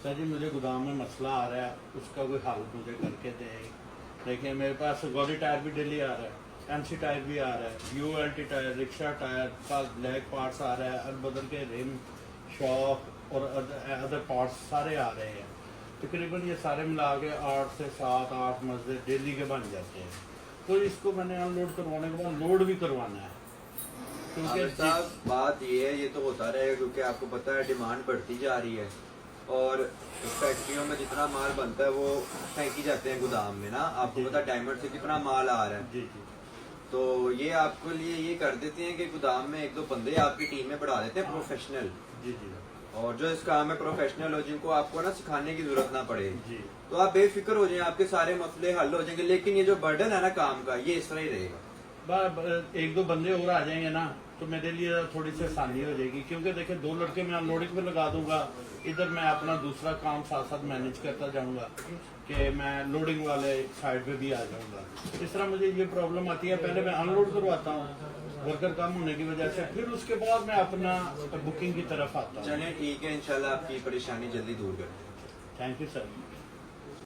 Sir जी मुझे गोदाम में मसला आ रहा है, उसका कोई हल मुझे करके दे। देखिए मेरे पास गॉडी टायर भी डेली आ रहा है, एमसी टायर भी आ रहा है, यूएलटी टायर, रिक्शा टायर का ब्लैक पार्ट्स आ रहा है, अदर के रिम, शॉक और अदर पार्ट्स सारे आ रहे हैं। तकरीबन ये सारे मिला के 8 से 7-8 मसले डेली के बन जाते हैं। तो इसको मैंने अनलोड करवाने के बाद लोड भी करवाना है, आमिर साहब बात ये है, ये तो होता रहेगा क्योंकि आपको पता है डिमांड बढ़ती जा रही है और फैक्ट्रियों में जितना माल बनता है वो फेंकी जाते हैं गोदाम में ना। आपको पता है डायमंड से कितना माल आ रहा है। जी जी तो ये आपके लिए ये कर देते हैं कि गोदाम में 1-2 बंदे आपकी टीम में बढ़ा देते हैं प्रोफेशनल, जी जी और जो इस काम में प्रोफेशनल हो, जिनको आपको ना सिखाने की जरूरत ना पड़े, जी। तो आप बेफिक्र हो जाएं, आपके सारे मसले हल हो जाएंगे। लेकिन ये जो बर्डन है ना काम का, ये इस तरह ही रहेगा। 1-2 बंदे और आ जाएंगे ना तो मेरे लिए थोड़ी सी आसानी हो जाएगी, क्योंकि देखिए 2 लड़के मैं अनलोडिंग पे लगा दूंगा, इधर मैं अपना दूसरा काम साथ साथ मैनेज करता जाऊंगा कि मैं लोडिंग वाले साइड पे भी आ जाऊंगा। इस तरह मुझे ये प्रॉब्लम आती है, पहले मैं अनलोड करवाता हूँ वर्कर कम होने की वजह से, फिर उसके बाद मैं अपना बुकिंग की तरफ आता हूँ। चलिए ठीक है, इंशाल्लाह आपकी परेशानी जल्दी दूर करते हैं। Thank you sir.